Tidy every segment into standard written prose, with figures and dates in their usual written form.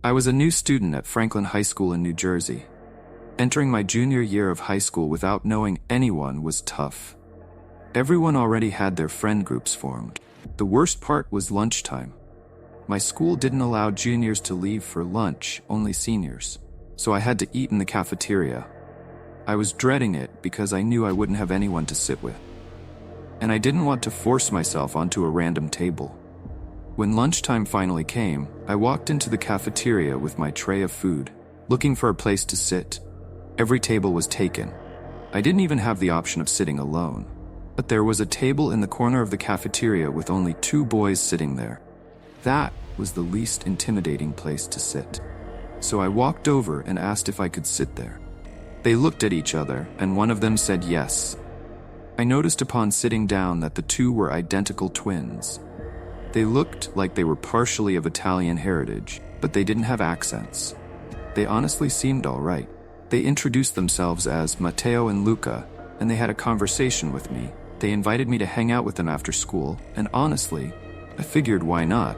I was a new student at Franklin High School in New Jersey. Entering my junior year of high school without knowing anyone was tough. Everyone already had their friend groups formed. The worst part was lunchtime. My school didn't allow juniors to leave for lunch, only seniors. So I had to eat in the cafeteria. I was dreading it because I knew I wouldn't have anyone to sit with. And I didn't want to force myself onto a random table. When lunchtime finally came, I walked into the cafeteria with my tray of food, looking for a place to sit. Every table was taken. I didn't even have the option of sitting alone. But there was a table in the corner of the cafeteria with only 2 boys sitting there. That was the least intimidating place to sit. So I walked over and asked if I could sit there. They looked at each other, and one of them said yes. I noticed upon sitting down that the 2 were identical twins. They looked like they were partially of Italian heritage, but they didn't have accents. They honestly seemed all right. They introduced themselves as Matteo and Luca, and they had a conversation with me. They invited me to hang out with them after school, and honestly, I figured why not?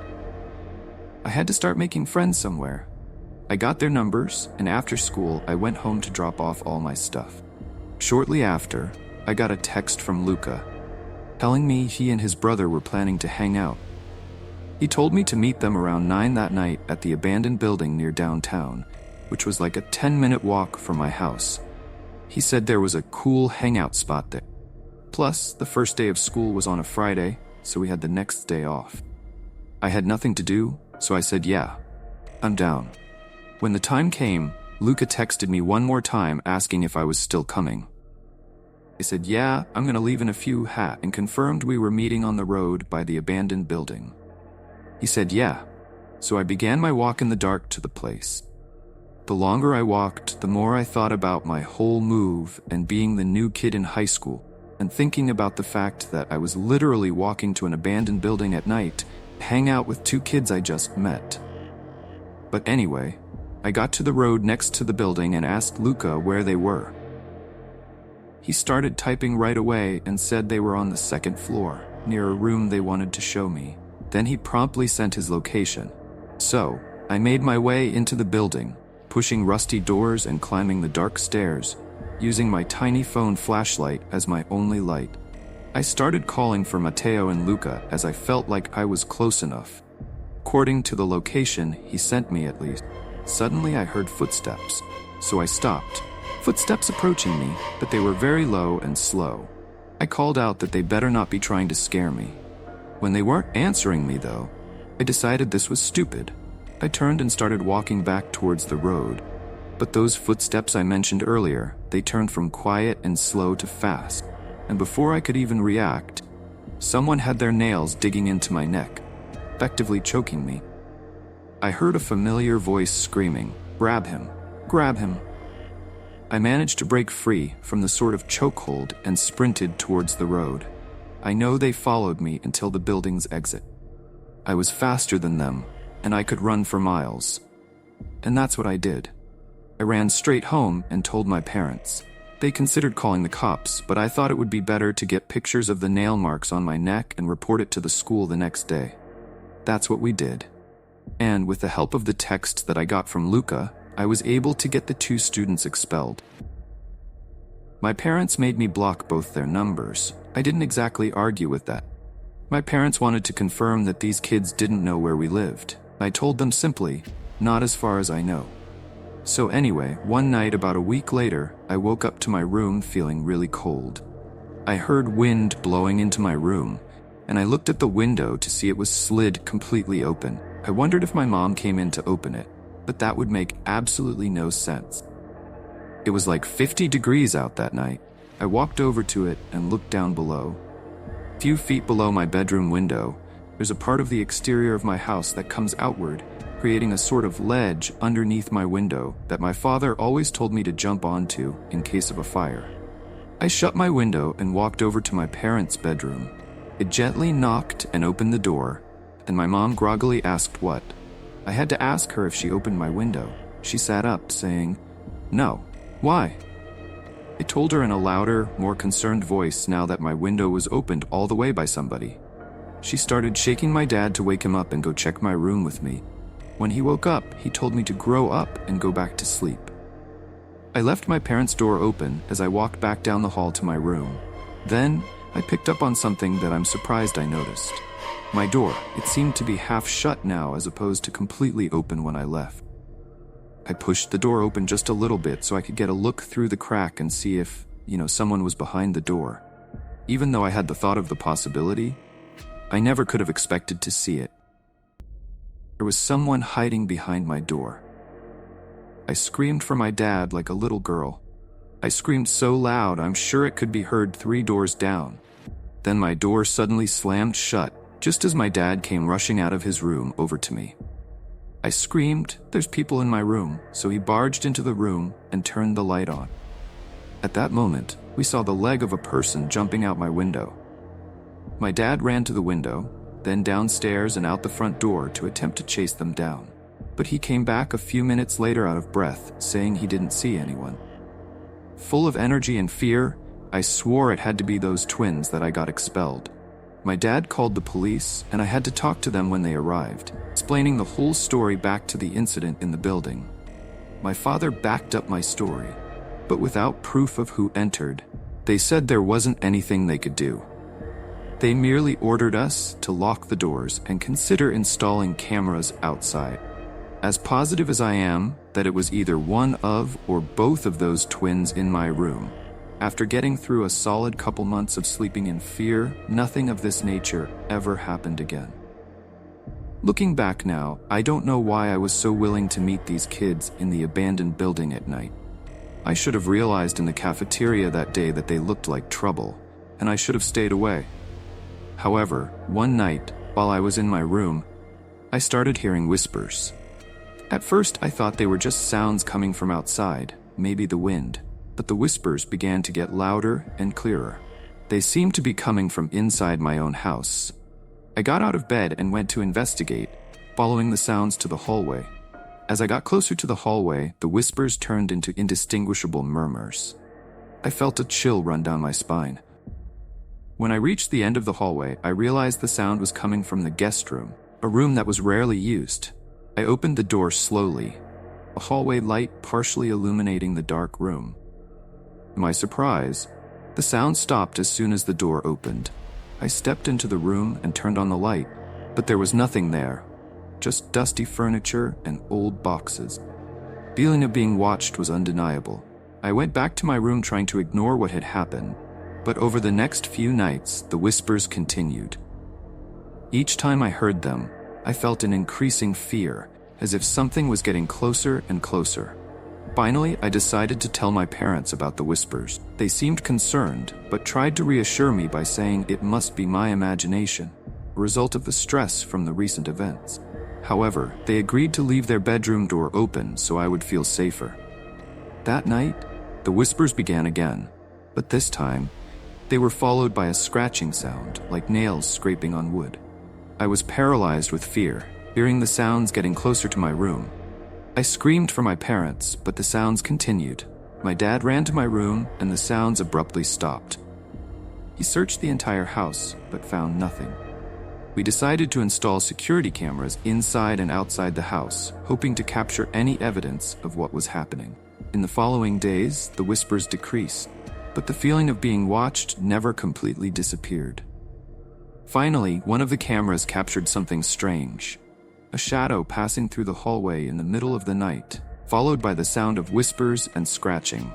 I had to start making friends somewhere. I got their numbers, and after school, I went home to drop off all my stuff. Shortly after, I got a text from Luca, telling me he and his brother were planning to hang out. He told me to meet them around 9 that night at the abandoned building near downtown, which was like a 10-minute walk from my house. He said there was a cool hangout spot there. Plus, the first day of school was on a Friday, so we had the next day off. I had nothing to do, so I said, yeah, I'm down. When the time came, Luca texted me one more time asking if I was still coming. I said, yeah, I'm gonna leave in a few and confirmed we were meeting on the road by the abandoned building. He said, yeah, so I began my walk in the dark to the place. The longer I walked, the more I thought about my whole move and being the new kid in high school, and thinking about the fact that I was literally walking to an abandoned building at night, to hang out with 2 kids I just met. But anyway, I got to the road next to the building and asked Luca where they were. He started typing right away and said they were on the 2nd floor, near a room they wanted to show me. Then he promptly sent his location. So, I made my way into the building, pushing rusty doors and climbing the dark stairs, using my tiny phone flashlight as my only light. I started calling for Matteo and Luca as I felt like I was close enough. According to the location he sent me at least. Suddenly I heard footsteps, so I stopped. Footsteps approaching me, but they were very low and slow. I called out that they better not be trying to scare me. When they weren't answering me though, I decided this was stupid. I turned and started walking back towards the road. But those footsteps I mentioned earlier, they turned from quiet and slow to fast. And before I could even react, someone had their nails digging into my neck, effectively choking me. I heard a familiar voice screaming, "Grab him! Grab him!" I managed to break free from the sort of chokehold and sprinted towards the road. I know they followed me until the building's exit. I was faster than them, and I could run for miles. And that's what I did. I ran straight home and told my parents. They considered calling the cops, but I thought it would be better to get pictures of the nail marks on my neck and report it to the school the next day. That's what we did. And with the help of the text that I got from Luca, I was able to get the 2 students expelled. My parents made me block both their numbers. I didn't exactly argue with that. My parents wanted to confirm that these kids didn't know where we lived. I told them simply, not as far as I know. So anyway, one night about a week later, I woke up to my room feeling really cold. I heard wind blowing into my room, and I looked at the window to see it was slid completely open. I wondered if my mom came in to open it, but that would make absolutely no sense. It was like 50 degrees out that night. I walked over to it and looked down below. A few feet below my bedroom window, there's a part of the exterior of my house that comes outward, creating a sort of ledge underneath my window that my father always told me to jump onto in case of a fire. I shut my window and walked over to my parents' bedroom. It gently knocked and opened the door, and my mom groggily asked what. I had to ask her if she opened my window. She sat up, saying, "No. Why?" I told her in a louder, more concerned voice now that my window was opened all the way by somebody. She started shaking my dad to wake him up and go check my room with me. When he woke up, he told me to grow up and go back to sleep. I left my parents' door open as I walked back down the hall to my room. Then, I picked up on something that I'm surprised I noticed. My door, it seemed to be half shut now as opposed to completely open when I left. I pushed the door open just a little bit so I could get a look through the crack and see if, someone was behind the door. Even though I had the thought of the possibility, I never could have expected to see it. There was someone hiding behind my door. I screamed for my dad like a little girl. I screamed so loud I'm sure it could be heard 3 doors down. Then my door suddenly slammed shut, just as my dad came rushing out of his room over to me. I screamed, "There's people in my room," so he barged into the room and turned the light on. At that moment, we saw the leg of a person jumping out my window. My dad ran to the window, then downstairs and out the front door to attempt to chase them down. But he came back a few minutes later out of breath, saying he didn't see anyone. Full of energy and fear, I swore it had to be those twins that I got expelled. My dad called the police, and I had to talk to them when they arrived, explaining the whole story back to the incident in the building. My father backed up my story, but without proof of who entered. They said there wasn't anything they could do. They merely ordered us to lock the doors and consider installing cameras outside. As positive as I am that it was either one of or both of those twins in my room, after getting through a solid couple months of sleeping in fear, nothing of this nature ever happened again. Looking back now, I don't know why I was so willing to meet these kids in the abandoned building at night. I should have realized in the cafeteria that day that they looked like trouble, and I should have stayed away. However, one night, while I was in my room, I started hearing whispers. At first, I thought they were just sounds coming from outside, maybe the wind, but the whispers began to get louder and clearer. They seemed to be coming from inside my own house. I got out of bed and went to investigate, following the sounds to the hallway. As I got closer to the hallway, the whispers turned into indistinguishable murmurs. I felt a chill run down my spine. When I reached the end of the hallway, I realized the sound was coming from the guest room, a room that was rarely used. I opened the door slowly, a hallway light partially illuminating the dark room. To my surprise, the sound stopped as soon as the door opened. I stepped into the room and turned on the light, but there was nothing there, just dusty furniture and old boxes. The feeling of being watched was undeniable. I went back to my room trying to ignore what had happened, but over the next few nights, the whispers continued. Each time I heard them, I felt an increasing fear, as if something was getting closer and closer. Finally, I decided to tell my parents about the whispers. They seemed concerned, but tried to reassure me by saying it must be my imagination, a result of the stress from the recent events. However, they agreed to leave their bedroom door open so I would feel safer. That night, the whispers began again, but this time, they were followed by a scratching sound, like nails scraping on wood. I was paralyzed with fear, hearing the sounds getting closer to my room. I screamed for my parents, but the sounds continued. My dad ran to my room, and the sounds abruptly stopped. He searched the entire house, but found nothing. We decided to install security cameras inside and outside the house, hoping to capture any evidence of what was happening. In the following days, the whispers decreased, but the feeling of being watched never completely disappeared. Finally, one of the cameras captured something strange. A shadow passing through the hallway in the middle of the night, followed by the sound of whispers and scratching.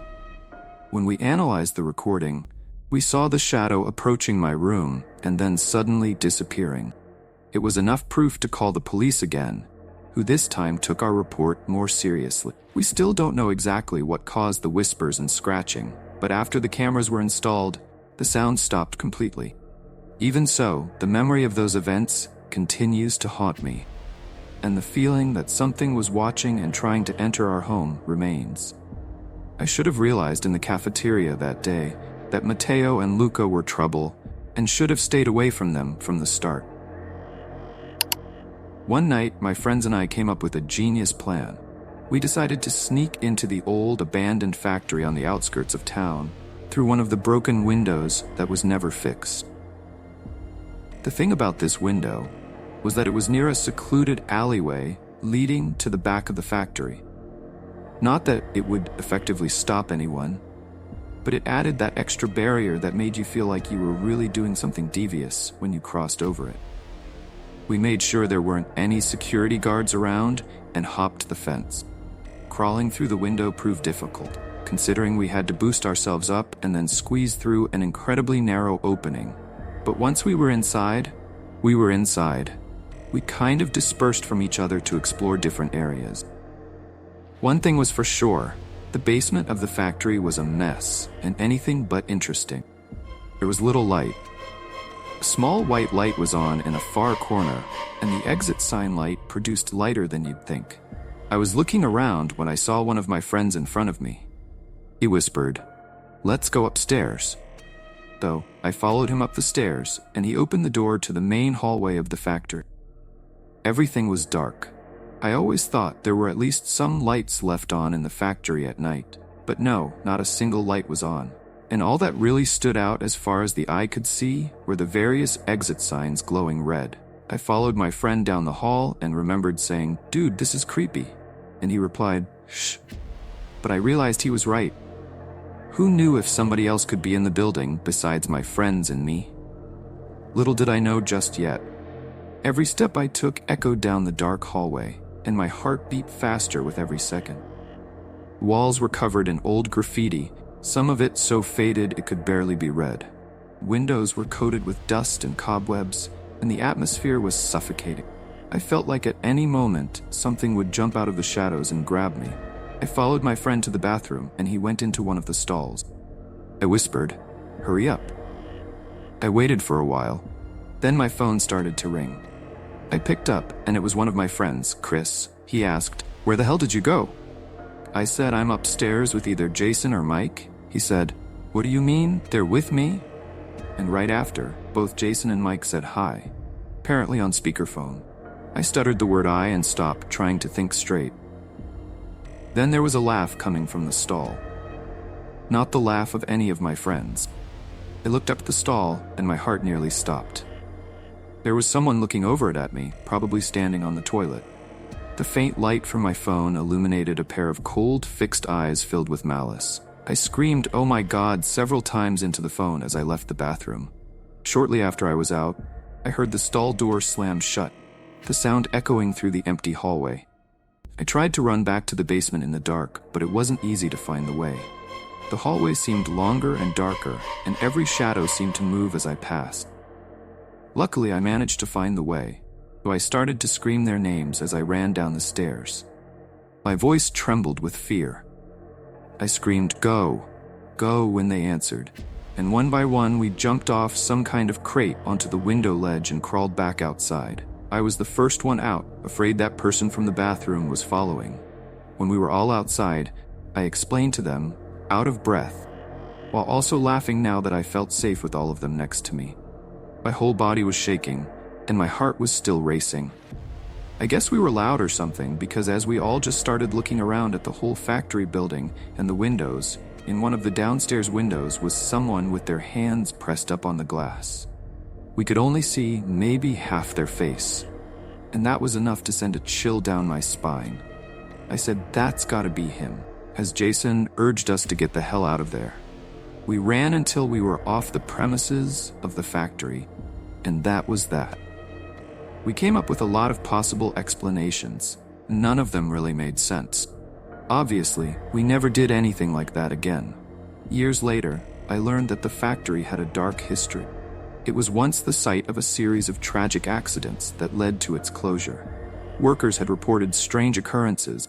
When we analyzed the recording, we saw the shadow approaching my room and then suddenly disappearing. It was enough proof to call the police again, who this time took our report more seriously. We still don't know exactly what caused the whispers and scratching, but after the cameras were installed, the sound stopped completely. Even so, the memory of those events continues to haunt me, and the feeling that something was watching and trying to enter our home remains. I should have realized in the cafeteria that day that Matteo and Luca were trouble and should have stayed away from them from the start. One night, my friends and I came up with a genius plan. We decided to sneak into the old abandoned factory on the outskirts of town through one of the broken windows that was never fixed. The thing about this window was that it was near a secluded alleyway leading to the back of the factory. Not that it would effectively stop anyone, but it added that extra barrier that made you feel like you were really doing something devious when you crossed over it. We made sure there weren't any security guards around and hopped the fence. Crawling through the window proved difficult, considering we had to boost ourselves up and then squeeze through an incredibly narrow opening. But once we were inside, we were inside. We kind of dispersed from each other to explore different areas. One thing was for sure, the basement of the factory was a mess and anything but interesting. There was little light. A small white light was on in a far corner, and the exit sign light produced lighter than you'd think. I was looking around when I saw one of my friends in front of me. He whispered, "Let's go upstairs." So I followed him up the stairs, and he opened the door to the main hallway of the factory. Everything was dark. I always thought there were at least some lights left on in the factory at night, but no, not a single light was on. And all that really stood out as far as the eye could see were the various exit signs glowing red. I followed my friend down the hall and remembered saying, "Dude, this is creepy." And he replied, "Shh." But I realized he was right. Who knew if somebody else could be in the building besides my friends and me? Little did I know just yet. Every step I took echoed down the dark hallway, and my heart beat faster with every second. Walls were covered in old graffiti, some of it so faded it could barely be read. Windows were coated with dust and cobwebs, and the atmosphere was suffocating. I felt like at any moment, something would jump out of the shadows and grab me. I followed my friend to the bathroom, and he went into one of the stalls. I whispered, "Hurry up." I waited for a while. Then my phone started to ring. I picked up, and it was one of my friends, Chris. He asked, "Where the hell did you go?" I said, "I'm upstairs with either Jason or Mike." He said, "What do you mean? They're with me?" And right after, both Jason and Mike said hi, apparently on speakerphone. I stuttered the word "I" and stopped, trying to think straight. Then there was a laugh coming from the stall. Not the laugh of any of my friends. I looked up the stall, and my heart nearly stopped. There was someone looking over it at me, probably standing on the toilet. The faint light from my phone illuminated a pair of cold, fixed eyes filled with malice. I screamed, "Oh my God," several times into the phone as I left the bathroom. Shortly after I was out, I heard the stall door slam shut, the sound echoing through the empty hallway. I tried to run back to the basement in the dark, but it wasn't easy to find the way. The hallway seemed longer and darker, and every shadow seemed to move as I passed. Luckily, I managed to find the way, so I started to scream their names as I ran down the stairs. My voice trembled with fear. I screamed, "Go! Go!" when they answered, and one by one we jumped off some kind of crate onto the window ledge and crawled back outside. I was the first one out, afraid that person from the bathroom was following. When we were all outside, I explained to them, out of breath, while also laughing now that I felt safe with all of them next to me. My whole body was shaking, and my heart was still racing. I guess we were loud or something, because as we all just started looking around at the whole factory building and the windows, in one of the downstairs windows was someone with their hands pressed up on the glass. We could only see maybe half their face, and that was enough to send a chill down my spine. I said, "That's gotta be him," as Jason urged us to get the hell out of there. We ran until we were off the premises of the factory, and that was that. We came up with a lot of possible explanations. None of them really made sense. Obviously, we never did anything like that again. Years later, I learned that the factory had a dark history. It was once the site of a series of tragic accidents that led to its closure. Workers had reported strange occurrences,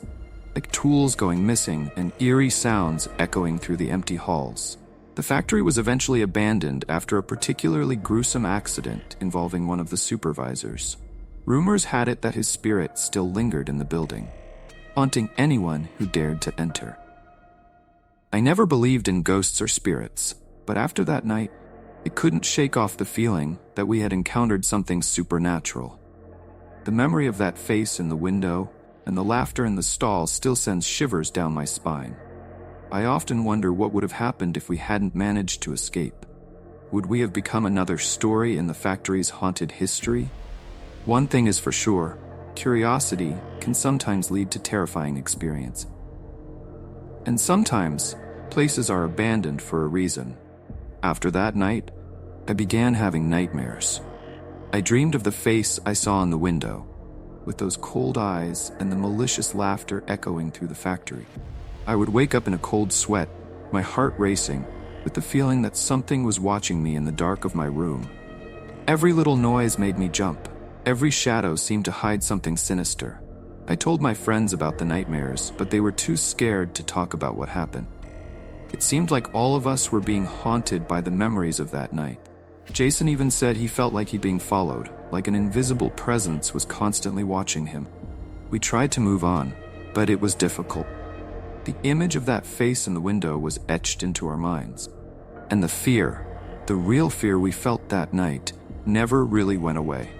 like tools going missing and eerie sounds echoing through the empty halls. The factory was eventually abandoned after a particularly gruesome accident involving one of the supervisors. Rumors had it that his spirit still lingered in the building, haunting anyone who dared to enter. I never believed in ghosts or spirits, but after that night, I couldn't shake off the feeling that we had encountered something supernatural. The memory of that face in the window and the laughter in the stall still sends shivers down my spine. I often wonder what would have happened if we hadn't managed to escape. Would we have become another story in the factory's haunted history? One thing is for sure, curiosity can sometimes lead to terrifying experience. And sometimes, places are abandoned for a reason. After that night, I began having nightmares. I dreamed of the face I saw in the window, with those cold eyes and the malicious laughter echoing through the factory. I would wake up in a cold sweat, my heart racing, with the feeling that something was watching me in the dark of my room. Every little noise made me jump. Every shadow seemed to hide something sinister. I told my friends about the nightmares, but they were too scared to talk about what happened. It seemed like all of us were being haunted by the memories of that night. Jason even said he felt like he'd being followed, like an invisible presence was constantly watching him. We tried to move on, but it was difficult. The image of that face in the window was etched into our minds. And the fear, the real fear we felt that night, never really went away.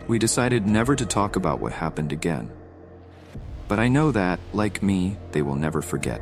We decided never to talk about what happened again. But I know that, like me, they will never forget.